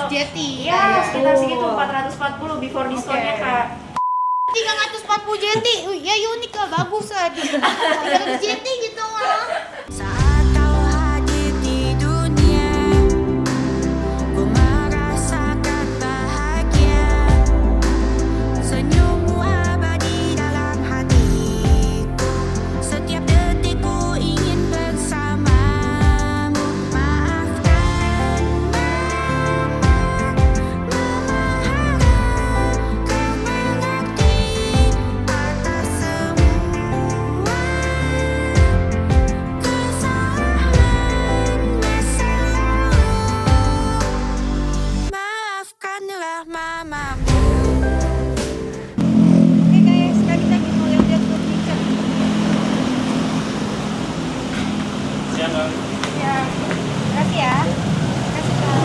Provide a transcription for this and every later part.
Jeti. Iya, sekitar segitu 440 before diskonnya Kak. 340 Jeti. Ya unik lah, bagus lah. 300 Jeti gitu lah. Saat kau hadir di dunia, ku merasakan bahagia. Senyummu abadi dalam hatiku. Setiap detik ku ingin bersamamu. Maafkan Mama harap kau mengerti atas semua kesalahan masa lalu. Maafkanlah mamamu. Oke guys, sekarang kita mau lihat food picture. Siap, Bang. Ya, makasih ya. Makasih Kak.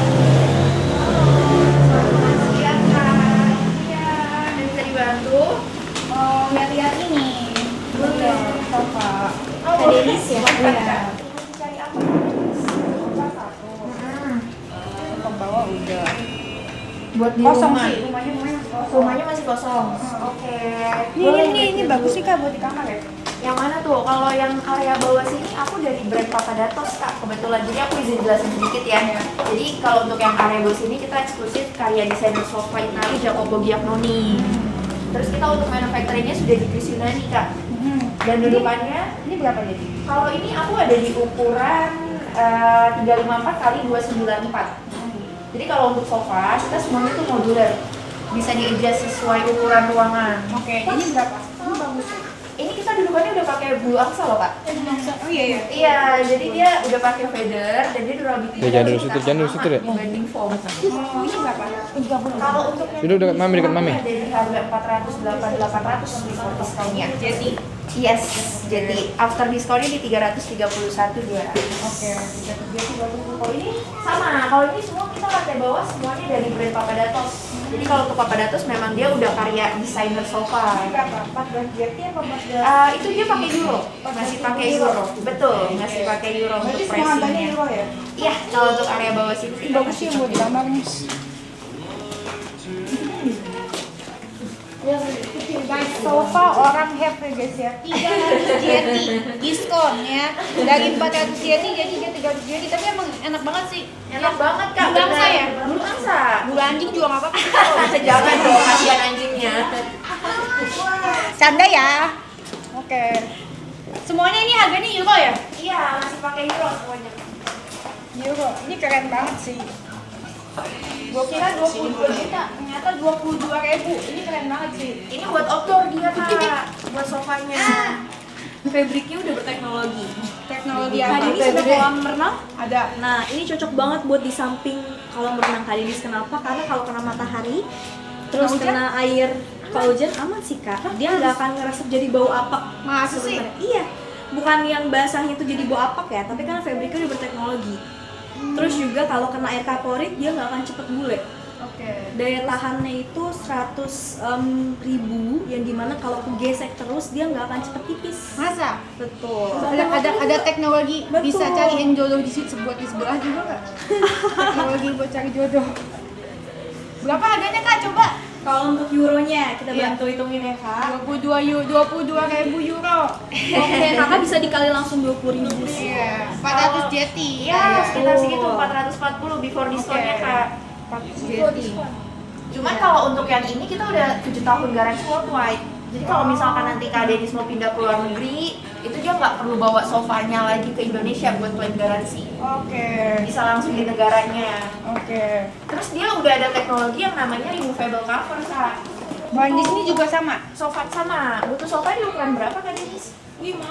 Siap Kak. Iya, ada bisa dibantu? Oh, lihat-lihat ini. Boleh. Sofa. Oh, Ada Denis ya? Iya. Cari apa? Sofa bawah udah. Buat di Kosong rumah. sih, rumahnya masih kosong. Rumahnya masih kosong. Oke. Ini bagus sih Kak buat di kamar ya. Yang mana tuh? Kalau yang area bawah sini aku dari brand Papadatos Kak, kebetulan. Jadi aku izin jelasin sedikit ya. Jadi kalau untuk yang area bawah sini kita eksklusif karya desainer sofa Itali Jacopo Giannoni. Terus kita untuk manufacturingnya sudah di Chris Yunani Kak. Dan dudukannya Ini berapa jadi? kalau ini aku ada di ukuran 354 kali 294. Jadi kalau untuk sofa kita semuanya tuh modular, bisa di-adjust sesuai ukuran ruangan. Oke, ini berapa? Ini bagus ya. Ini kita dudukannya udah pakai blue angsa loh Kak. Oh iya iya. Iya, jadi dia udah pakai feather dan dia durability. Ya, jangan dulu situ deh. Dibanding foam. Oh, ini berapa? 30. Kalau untuk yang Sudah dekat Mami, dekat Mami. ada di harga 408.800 before diskonnya. Jeti. Yes, jadi after diskonnya di 331.200. Oke, Jeti bagus. Kalau ini sama, kalau ini semua kita lantai bawah semuanya dari brand Papadatos. Jadi kalau untuk Papadatos memang dia udah karya desainer sofa. Berapa? 14 Jeti apa 14? Itu dia pakai euro, masih pakai euro. Betul, masih pakai euro untuk Berarti semua harganya pricingnya. euro ya? Iya, kalau untuk area bawah sini Ini bagus sih buat di kamar nih. Guys, sofa orang happy guys ya. 300 Jeti diskon ya. Dari 400 Jeti jadi dia 300 Jeti. Tapi emang enak banget sih. enak banget Kak. Bulu angsa ya? Bulu angsa. Bulu anjing juga nggak apa-apa. Jangan dong, kasihan anjingnya. Canda ya. Oke. Semuanya ini harganya euro ya? Iya, masih pakai euro semuanya. Euro. Ini keren banget sih. Gua kira 22 juta, ternyata 22.000. Ini keren banget sih. Ini buat outdoor dia Kak, buat sofanya. Fabriknya udah berteknologi. Teknologi Kak apa? Denis ada kolam renang? Ada. Nah, ini cocok banget buat di samping kolam renang Kak Denis. Kenapa? Karena kalau kena matahari, terus hujan? kena air, kalau hujan aman sih Kak. Dia nggak akan ngeresep jadi bau apak. Masa sih? sebenarnya. Iya. Bukan yang basahnya itu jadi bau apak ya, tapi karena fabriknya udah berteknologi. Terus juga kalau kena air kaporit dia nggak akan cepet bule. Oke. Daya tahannya itu 100.000, yang dimana kalau kegesek terus dia nggak akan cepet tipis. Masa? Betul. Ada teknologi Betul. bisa cariin jodoh di situ buat di sebelah juga nggak? Teknologi buat cari jodoh. Berapa harganya Kak? Coba. Kalau untuk euronya kita Iya. bantu hitungin ya Kak. 22.000 euro. Oke, Kakak bisa dikali langsung 20.000 sih. Iya. 400 Jeti. Iya, sekitar Betul. segitu 440 before diskonnya Oke. Kak. 400 Jeti. Cuman kalau untuk yang ini kita udah 7 tahun garansi worldwide. Jadi kalau misalkan nanti Kak Denis mau pindah ke luar negeri, itu dia nggak perlu bawa sofanya lagi ke Indonesia buat klaim garansi. Oke. Bisa langsung di negaranya. Oke. Terus dia udah ada teknologi yang namanya removable cover Kak. Bahan di sini juga sama. Sofa sama. Butuh sofa di ukuran berapa Kak Denis?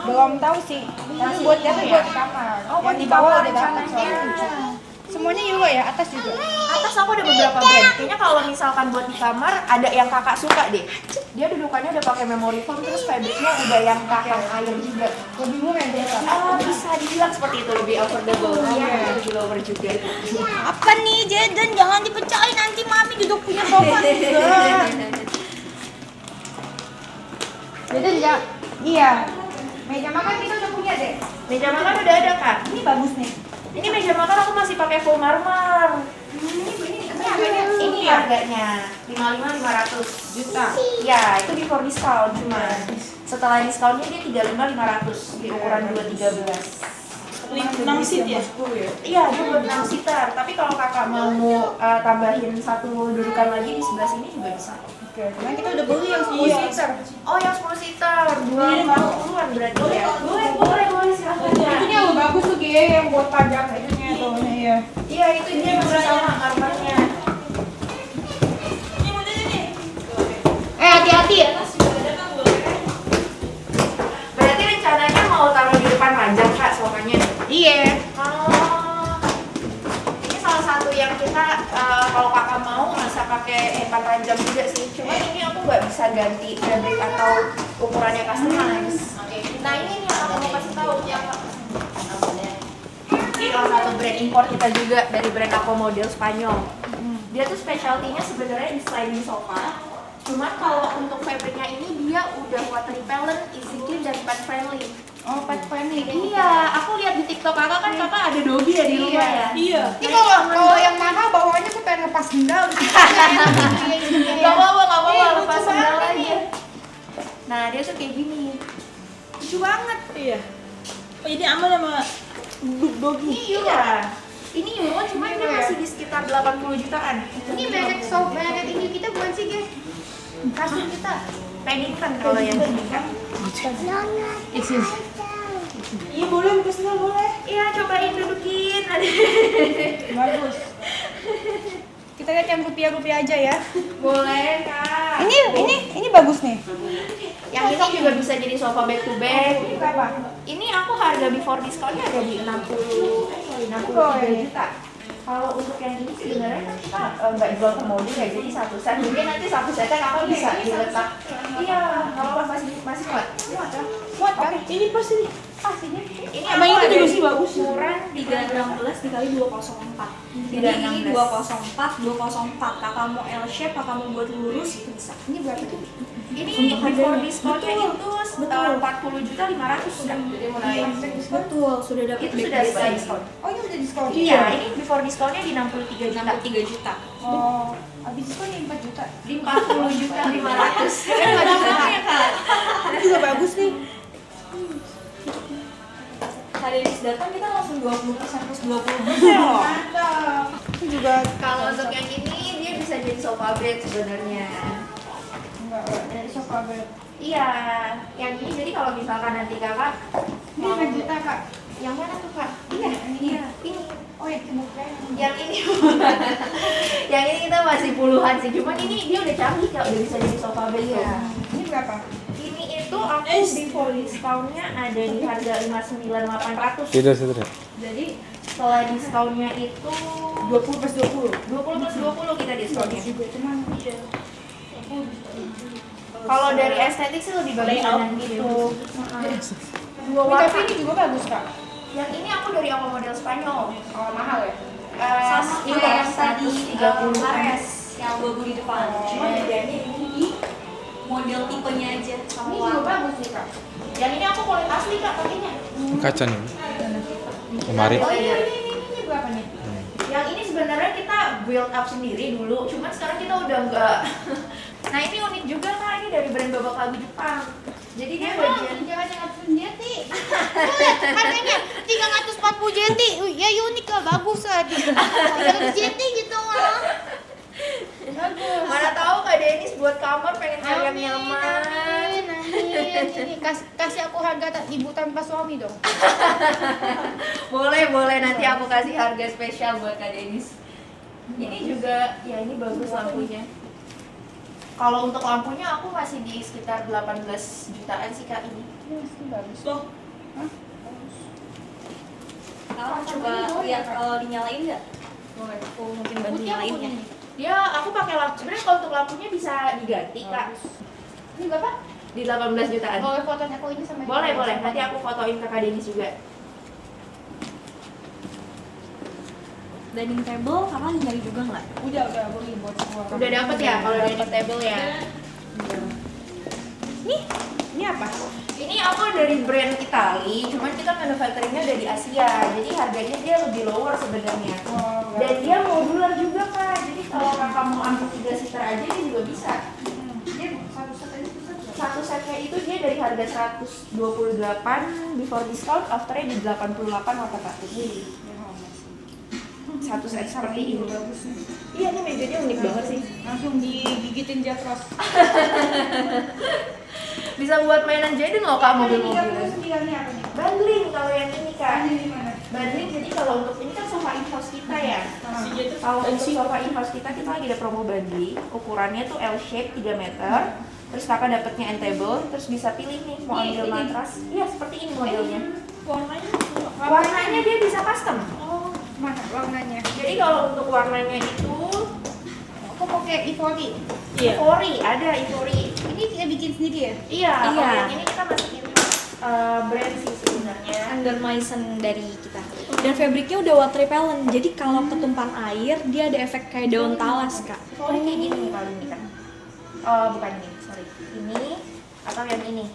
Belum tahu sih. Tapi buat ini ya? buat di kamar. Oh, buat Yang di di bawah kamar udah dapat rencananya. soalnya. Semuanya euro ya, atas juga. Atas aku ada beberapa brand. Kayaknya kalau misalkan buat di kamar ada yang kakak suka deh. Dia dudukannya udah pakai memory foam, terus fabriknya udah yang tahan air juga. Lebih murah ya. Oh, bisa dibilang seperti itu, lebih affordable. Iya, lebih lower juga. Apa nih Jaden? Jangan dipecahin nanti mami duduk punya sofa juga. Jaden ya? Iya. Meja makan kita udah punya deh. Meja makan udah ada Kak. Ini bagus nih. Ini meja makan aku masih pakai full marmer. Ini harganya harganya 55.500 juta. ya, itu before discount. Cuma setelah discountnya dia 35.500 di ukuran 213. 6 seat ya? Iya, dia buat 6 seater. Tapi kalau kakak mau tambahin satu dudukan lagi di sebelah sini juga bisa. Oke, cuman kita udah beli yang 10 Iya. seater. Oh, yang 10 seater, 20-an berarti ya? Boleh, silahkan. Ini yang bagus tuh Gia, yang buat pajak itunya tuh. Iya. Iya, itu dia masih sama armarnya. Hati-hati. Berarti rencananya mau taruh di depan pajak kak sofanya? Iya. Oh, ini salah satu yang kita kalau kakak mau bisa pakai hemat ranjang juga sih. Cuma ini aku nggak bisa ganti fabric atau ukurannya customize. Nah ini yang aku mau kasih tahu yang ini salah satu brand impor kita juga dari brand Acomodel Spanyol. Dia tuh specialty-nya sebenarnya di sliding sofa. Cuman kalau untuk fabricnya ini dia udah water repellent, easy clean dan pet friendly. Oh, pet friendly. Iya, aku lihat di TikTok kakak kan kakak ada Dobby ya di rumah ya. Iya. Ini kalau yang mahal bawaannya tuh pengen lepas sendal. Gak apa-apa, lepas lucu sendal banget aja. Nah dia tuh kayak gini. Lucu banget. Iya. Oh, ini aman sama doggy. Iya. Ini euro cuma ini masih di sekitar 80 jutaan. Ini merek merek ini kita bukan sih, Ge? Kasur kita. Pelican kalau yang ini kan. Iya boleh, lepas sendal boleh. Iya cobain dudukin. Bagus. Kita lihat yang rupiah-rupiah aja ya. Boleh kak. Ini bagus nih. Yang ini juga bisa jadi sofa back to back. Ini berapa? Ini aku harga before discountnya ada di 63 juta. Kalau untuk yang ini sebenarnya kan kita nggak jual ke mobil ya, jadi satu set. Mungkin nanti satu setnya kakak bisa diletak. Iya, kalau masih muat. Muat ya? Muat kan? Ini pas ini. Pas ini. Ini Emang aku itu ada juga di sih bagus. ukuran 316 dikali 204. Jadi ini 204, 204. Kakak mau L shape, kakak mau buat lurus itu bisa. Ini berapa tuh? ini Untuk before harganya. discountnya itu Betul. 40.500.000 sudah. Jadi mulai Betul, sudah dapat itu sudah setelah diskon. Oh, ini udah diskon. Iya, ini before discountnya di 63 juta. 63 juta. Oh, habis diskon nih 4 juta. Di 40.500.000. Ini juga bagus nih. Hari ini datang kita langsung 20% plus 20% loh. Mantap. Ini juga Kalau untuk yang ini dia bisa jadi sofa bed sebenarnya. enggak dari sofa bed. Iya, yang ini jadi kalau misalkan nanti kakak Ini 5 juta, Kak. yang mana tuh kak? Iya, ini. Oh, yang timur Yang ini, yang ini kita masih puluhan sih. Cuman ini dia udah canggih kak, udah bisa jadi sofa bed tuh. Ini berapa? Ini itu aku before discountnya ada di harga 59.800. Tidak, tidak. Jadi setelah discountnya itu 20 plus 20. 20 plus 20 kita discountnya. Juga cuman Iya. Kalau dari estetik sih lebih bagus Layout yang gitu. dua warna. tapi ini juga bagus, Kak. Yang ini aku dari Acomodel Spanyol. Oh, mahal ya? Sama Iya, kayak yang tadi 130. Ares yang logo di depan. Cuma bedanya ini di model tipenya aja sama Ini juga warna. bagus sih, Kak. Yang ini aku kulit asli kak pakainya. Kaca nih. Lemari. Oh, ini berapa nih? Yang ini sebenarnya kita build up sendiri dulu, cuman sekarang kita udah enggak. Nah ini unik juga kak, ini dari brand babak lagu Jepang. Jadi dia bagian 340 jeti. Harganya 340 jeti. Ya unik lah, bagus lah. 300 jeti gitu lah. Bagus. mana tahu kak Denis buat kamar pengen cari yang nyaman. Amin. Ini kasih aku harga ibu tanpa suami dong. Boleh nanti aku kasih harga spesial buat kak Denis. Ini juga, ya ini bagus lampunya. Kalau untuk lampunya aku masih di sekitar 18 jutaan sih kak ini. Ini bagus. Loh. Kakak coba lihat kalau dinyalain nggak? Boleh. Aku mungkin bantu nyalainnya. Dia aku pakai lampu. Sebenarnya kalau untuk lampunya bisa diganti kak. Ini berapa? Di 18 jutaan. Boleh fotonya aku ini sama Boleh. Nanti aku fotoin ke kak Denis juga. Dining table kakak nyari juga nggak? Udah beli buat semua. Udah dapet ya kalau dining table ya. Ini apa? Ini aku dari brand Itali, cuman kita manufacturingnya dari Asia, jadi harganya dia lebih lower sebenarnya. Oh, Dan dia modular juga kak, jadi kalau kakak mau ambil harga 128 before discount, afternya di 88.800. Satu set seperti ini. Iya, ini mejanya unik banget sih. Langsung digigitin Jatros. Bisa buat mainan Jaden loh Kak, mobil-mobil. 39-nya apa nih? Bundling kalau yang ini Kak. Ini mana? Bundling, jadi kalau untuk ini kan sofa in-house kita ya. Kalau untuk sofa in-house kita lagi ada promo bundling. Ukurannya tuh L shape 3 meter. Terus kakak dapetnya end-table, terus bisa pilih nih mau ambil matras. Iya, seperti ini modelnya. Warnanya dia bisa custom. Oh, mana warnanya? Jadi kalau untuk warnanya itu Aku pakai Ivory. Ivory, ada Ivory. Ini kita bikin sendiri ya? Iya, Iya. kalau yang ini kita masukin brand sih sebenarnya. Under Maison dari kita. Dan fabriknya udah water repellent. Jadi kalau ketumpahan air dia ada efek kayak daun talas, Kak. Ivory kayak gini nih paling ini kan. Bukan ini, sorry. Ini atau yang ini?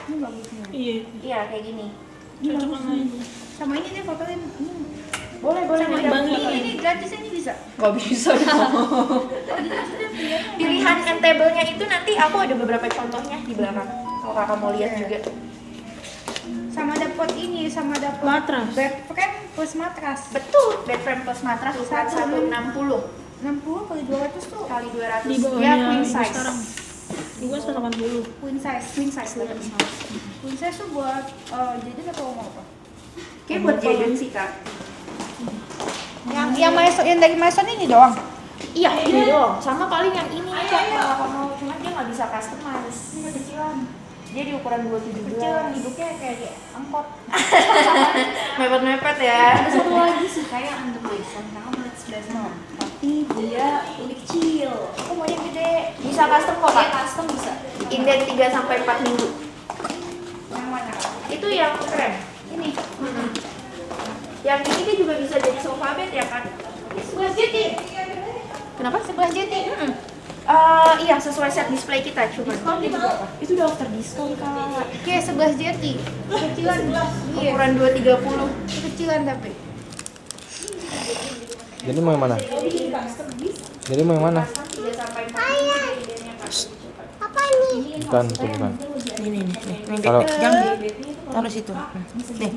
Ini bagus nih. Iya, kayak gini. Sama ini deh fotoin. Boleh Sama beda. Bang Ini gratisnya ini bisa. Gak bisa dong. Pilihan end table-nya itu nanti aku ada beberapa contohnya di belakang. Kalau kakak mau lihat juga. Sama dapet ini, sama dapet Matras. bed frame plus matras. Betul, bed frame plus matras ukuran 160 60 kali 200 tuh kali 200. Di Dia bawahnya queen ibu size. sekarang. Gua 180. queen size. Queen size tuh buat jadi atau mau apa? Kayak buat Jaden sih kak. Yang Maison, yang dari Maison ini doang. Iya, ini doang. Sama paling yang ini nih kak. Kalau kakak mau, cuma dia nggak bisa customize. Ini kecilan. Dia di ukuran 217. Kecilan hidupnya kayak di angkot. Mepet-mepet ya. Ada satu lagi sih kayak Under Maison. Kakak melihat sebelah sana. Tapi dia lebih kecil. Aku mau yang gede. Bisa custom kok Dia kak. custom bisa. Inden 3 sampai 4 minggu. Yang mana? Itu yang keren. Ini. Yang ini dia juga bisa jadi sofa bed ya kan? Sebelah jeti. Kenapa? Sebelah jeti. Iya sesuai set display kita cuma. Diskon juga apa? Itu udah after diskon kak. Kayak sebelah jeti. Kecilan. Iya. Ukuran 230. Kecilan tapi. Jadi mau yang mana? Jadi mau yang mana? 3 sampai 4 minggu idenya kak. Bukan, itu bukan. Ini Kalau taruh situ. Nih.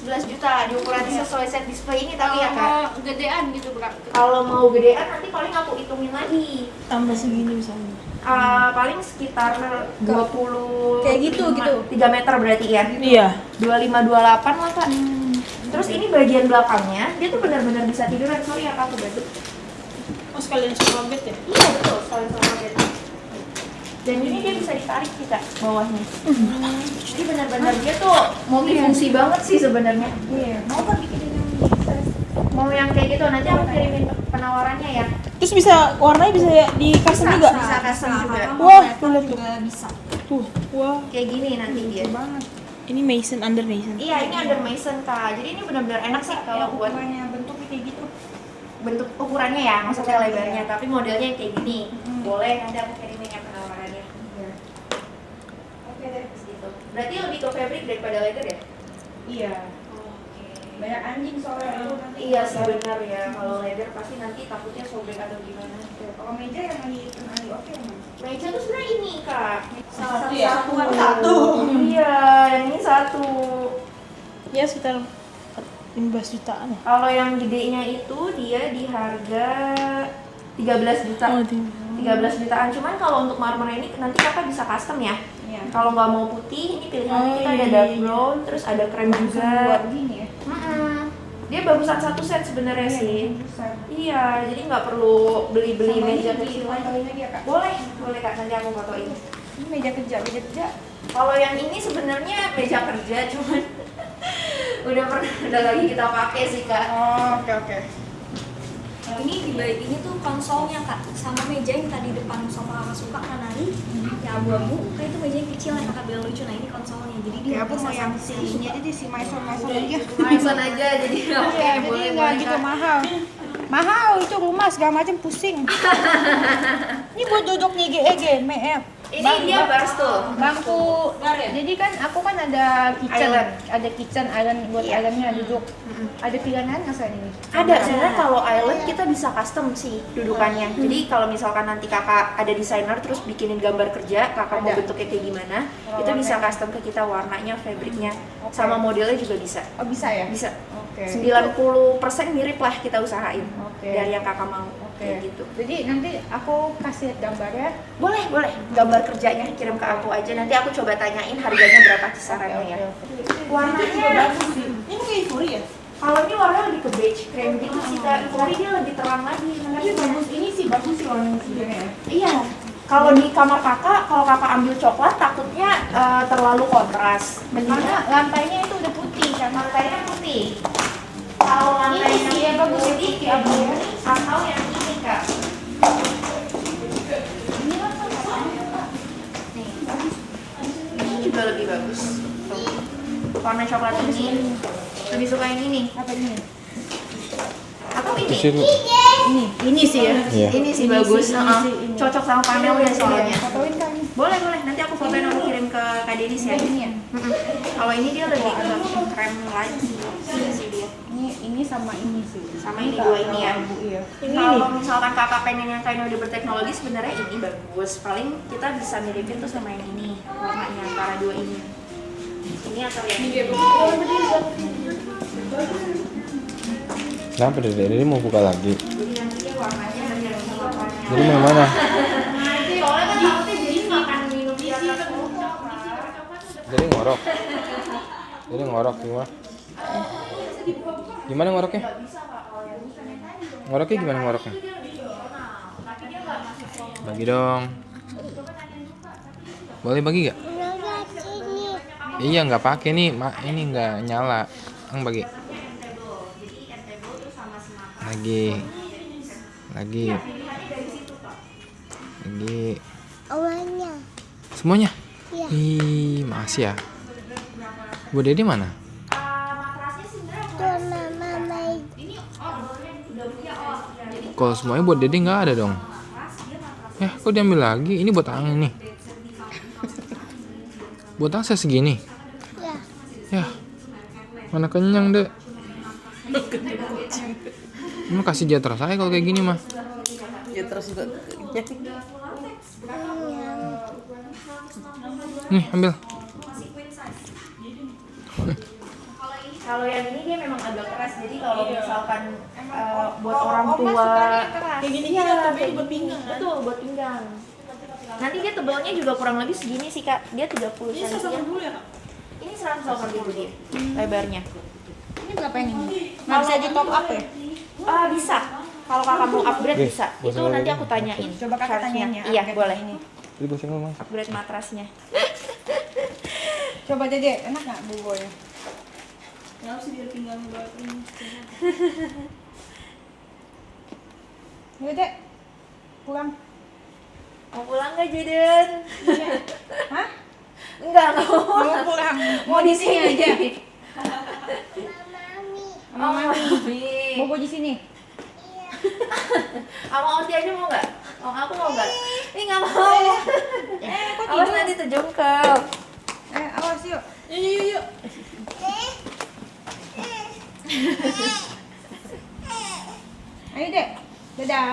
11 juta di ukuran sesuai set display ini tapi ya kak. Gedean gitu berarti. Kalau mau gedean nanti paling aku hitungin lagi. Tambah segini misalnya. Paling sekitar 20 Kayak gitu, 3 meter berarti ya. Iya. 25-28 lah kak. Terus ini bagian belakangnya dia tuh benar-benar bisa tiduran. Sorry ya kak aku bantu. Oh sekalian sofa bed ya? Iya betul, sekali sama bed. Dan ini dia bisa ditarik kita bawahnya. Jadi benar-benar dia tuh multifungsi banget sih sebenarnya. Iya. Mau kan bikinin yang bisa. Mau yang kayak gitu nanti aku kirimin penawarannya ya. Terus bisa warnanya bisa di custom juga? Bisa custom juga. Wah, tuh lihat tuh. Bisa. Tuh, wah. Kayak gini nanti dia. Banget. Ini Maison, Under Maison. Iya ini under Maison kak. Jadi ini benar-benar enak sih kalau buat Ukurannya bentuknya kayak gitu. bentuk ukurannya ya, maksudnya lebarnya. Tapi modelnya yang kayak gini. Boleh nanti aku kirimin yang penawarannya. Oke deh. Gitu. Berarti lebih ke fabric daripada leather ya? Iya. Banyak anjing soalnya itu nanti. Iya sih benar ya. Kalau leather pasti nanti takutnya sobek atau gimana. Kalau meja yang lagi oke emang. Meja tuh sebenarnya ini kak. Satu ya? Satu. Iya, yang ini satu. Ya sekitar 15 jutaan ya? Kalau yang gedenya itu dia di harga 13 juta. Oh, 13 jutaan. Cuman kalau untuk marmer ini nanti kakak bisa custom ya. Iya. Kalau nggak mau putih, ini pilihannya Oh, kita ada iya, dark iya. brown, terus ada krem juga. Buat gini ya. Dia bagusan satu set sebenarnya sih. Iya, jadi nggak perlu beli-beli meja kecil lagi. Fotoin lagi ya kak. Boleh kak, nanti aku fotoin. Ini meja kerja. Kalau yang ini sebenarnya meja kerja, cuman udah lagi kita pakai sih kak. Oh, oke. Ini di balik ini tuh konsolnya kak, sama meja yang tadi depan sofa kakak suka kanari, ya abu-abu, kayak itu meja yang kecil yang kakak bilang lucu. Nah ini konsolnya, jadi dia Oke, aku bisa mau yang sama ini aja deh si Maison aja. Maison aja jadi oke Iya, boleh jadi nggak boleh gitu kak. mahal. Mahal itu rumah segala macam pusing. Ini buat duduk nih GEG, Ini dia Barstool. bangku. Jadi kan aku kan ada kitchen island buat Iya. islandnya duduk. Ada pilihan nggak selain ini? Ada, sebenarnya kalau island kita bisa custom sih dudukannya. Jadi kalau misalkan nanti kakak ada desainer terus bikinin gambar kerja, kakak mau Ada. bentuknya kayak gimana, Oh, itu bisa warnanya. custom ke kita warnanya, fabriknya, Oke. sama modelnya juga bisa. Oh bisa ya? Bisa. Oke. 90% mirip lah kita usahain Oke. dari yang kakak mau. Oke. Kayak gitu. Jadi nanti aku kasih lihat gambarnya. Boleh, boleh. Gambar kerjanya kirim ke aku aja. Nanti aku coba tanyain harganya berapa kisarannya ya. Warnanya bagus sih. Ini kayak Ivory ya? Kalau ini warnanya lebih ke beige cream gitu sih Kak. Tapi dia lebih terang lagi. Tapi bagus ini sih bagus sih warnanya sebenarnya ya. Iya. Kalau di kamar kakak, kalau kakak ambil coklat takutnya terlalu kontras. Karena lantainya itu udah putih kan. Lantainya putih. Kalau lantainya Ini sih ya bagus putih, sedikit ya, Bu. atau yang ini Kak. Ini kan sama. Nih. Ini juga lebih bagus. Tuh. Warna coklat ini. Lebih suka yang ini. Apa ini? Atau ini? Terus itu Ini sih ya. Iya. Ini sih bagus. Heeh. ini. Cocok sama panelnya soalnya. Fotoin kan ini. Boleh, boleh. Nanti aku fotoin aku kirim ke Kak Denis ya. Ini ya. Mm-mm. Kalau ini dia lebih ke krem lagi sih dia. Ini sama ini sih. Sama ini dua ini ya. Bu, iya. Kalau misalkan kakak pengen yang kayak udah berteknologi sebenarnya ini bagus. Paling kita bisa miripin tuh sama yang ini warnanya antara dua ini. Ini atau yang ini. kenapa Dede mau buka lagi? Jadi nanti dia warnanya mirip sama warnanya. Jadi mau yang mana? Nanti soalnya kan takutnya jadi makan minum di atas Jadi ngorok. Jadi ngorok gimana? Gimana ngoroknya? Ngoroknya gimana ngoroknya? Bagi dong. Boleh bagi gak? Iya nggak pakai nih, ini nggak nyala. Ang bagi. Lagi. Awalnya. Semuanya? Iya. Ih, makasih ya. Bu Dede mana? Tuh mama. Kalau semuanya buat Dede nggak ada dong. Ya, kok diambil lagi? Ini buat Ang nih. Buat Ang saya segini. Ya. Ya, mana kenyang deh. Ini kasih jatah saya kalau kayak gini mah. Ya terus juga. Nih, ambil. Kalau yang ini dia memang agak keras, jadi kalau misalkan buat orang tua Kayak gini iya, tapi kayak buat pinggang kan? betul buat pinggang. Nanti dia tebalnya juga kurang lebih segini sih Kak, dia 30 cm. Ini 180 dia lebarnya. Ini berapa yang ini? Nggak bisa di top up ya? Bisa. Kalau kakak mau upgrade Oke, bisa. boleh Itu lagi. nanti aku tanyain. Coba kakak charge-nya. tanyain ya, Iya, upgrade boleh. ini. Jadi bosan ngomong. Upgrade matrasnya. Coba Dede, enak nggak buburnya? Nggak sih biar pinggangnya buat ini. Yuk Dek, pulang. Mau pulang nggak Jaden? Hah? Enggak mau. Mau pulang? Mau di sini aja. Sama Mami. Mami. Bobo di sini. Sama Oti aja mau nggak? Oh, aku mau nggak? Ih nggak mau. Kok Awas tidur? nanti terjungkal. Awas yuk. Yuk. Ayo Dek. Dadah.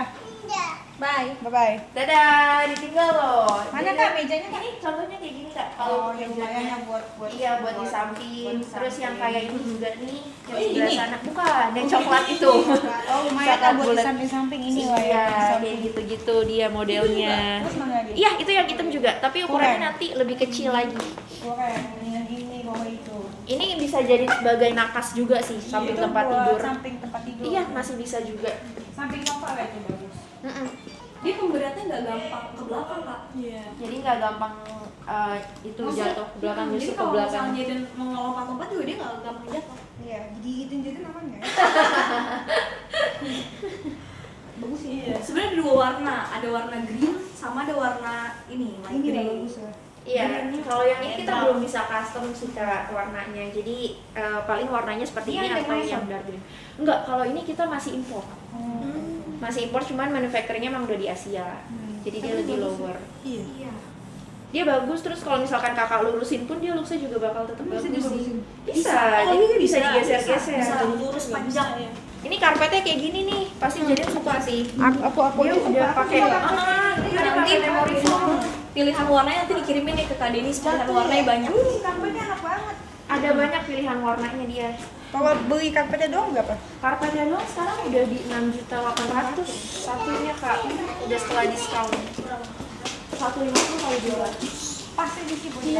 Bye. Bye-bye. Dadah, ditinggal loh. Mana Jadi, Kak mejanya Kak? Ini contohnya kayak gini Kak. Oh, Kalau yang mejanya mejanya buat iya buat di samping. buat di Terus yang samping. kayak ini juga nih, yang Oh, sebelah ini? sana. Bukan, yang coklat itu. Oh, lumayan lah buat di samping-samping ini lah ya. Iya, di samping. kayak gitu-gitu dia modelnya. Terus mana lagi? Iya, itu yang hitam juga, tapi ukurannya Keren. nanti lebih kecil lagi. Keren. Yang ini bawah itu. Ini bisa jadi sebagai nakas juga sih, samping Itu tempat buat tidur. Samping tempat tidur. Iya, masih bisa juga. Samping sofa lah itu bagus. Mm-mm. Dia pemberatnya nggak gampang ke belakang kak. Iya. Jadi nggak gampang itu jatuh ke belakang, Jadi justru ke kalau belakang. misalnya dia mau ngelompat-lompat juga dia nggak gampang jatuh. Iya, digigitin jadi aman nggak ya? Bagus sih. Iya. Sebenarnya ada dua warna, ada warna green sama ada warna ini light Ini grey. bagus ya. Iya, kalau yang ini kita belum bisa custom sih Kak warnanya. Jadi paling warnanya seperti Ini ini atau Indonesian? yang dark green. Enggak, kalau ini kita masih impor. Masih impor, cuman manufacturingnya emang udah di Asia. Jadi dia lebih lower. Iya. Dia bagus, terus kalau misalkan kakak lurusin pun dia looknya juga bakal tetap bagus sih. Bisa, Oh, jadi iya, bisa bisa digeser-geser. lurus panjang ya. Ini karpetnya kayak gini nih, pasti jadi suka sih. Aku Dia udah pakai. Nanti memori foam pilihan warnanya nanti dikirimin nih ke Kak Denis, pilihan warnanya banyak. Karpetnya enak banget. Ada banyak pilihan warnanya dia. Kalau beli karpetnya doang berapa? Karpetnya doang sekarang udah di 6.800.000 satunya kak, udah setelah diskon. 150 kali 200. Pasti di sini.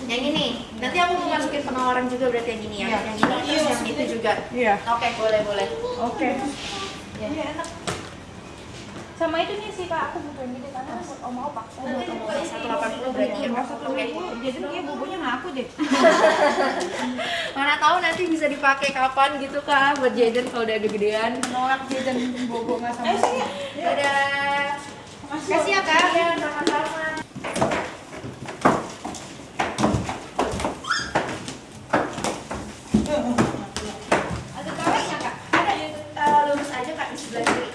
Yang ini, nanti aku mau masukin penawaran juga berarti yang ini ya. Iya. Yang ini terus yang itu juga. Iya. Oke, boleh. Oke. Ya. enak. Sama itu nih sih kak, aku butuh yang gede karena buat oma opa. Oh, buat kamu 180 berarti ya. Oke. Jadi dia bobonya nggak aku deh. Mana tahu nanti bisa dipakai kapan gitu kak, buat jajan kalau udah gedean. Nolak jajan bobo nggak sama. Dadah. Makasih ya kak. Iya, sama-sama. Ada tawanya kak? Ada lurus aja kak di sebelah kiri.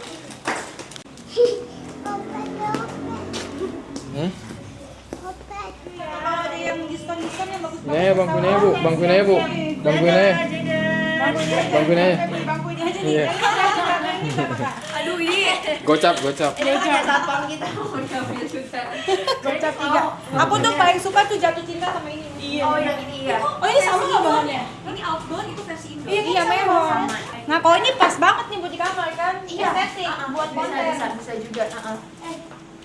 Kalau ada yang diskon yang bagus Ini aja bangkuin aja bu, bangkuin aja bu, bangkuin aja, bangkuin aja. bangku ini aja nih. Iya. Aduh ini Gocap, gocap. Ini ada satpam kita mau diambil juga. Gocap 3. Aku tuh paling suka tuh jatuh cinta sama ini. Iya. Oh yang ini ya. Oh ini sama nggak bahannya? ini outdoor itu versi indoor. Iya memang. Nah kalau ini pas banget nih buat di kamar kan? Iya. Estetik buat konten. Bisa juga.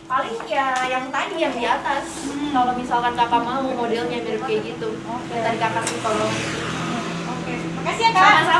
Paling ya yang tadi yang di atas. Kalau misalkan kakak mau modelnya mirip kayak gitu. Yang tadi kakak sih kalau. Oke. Makasih ya kak. Sama-sama.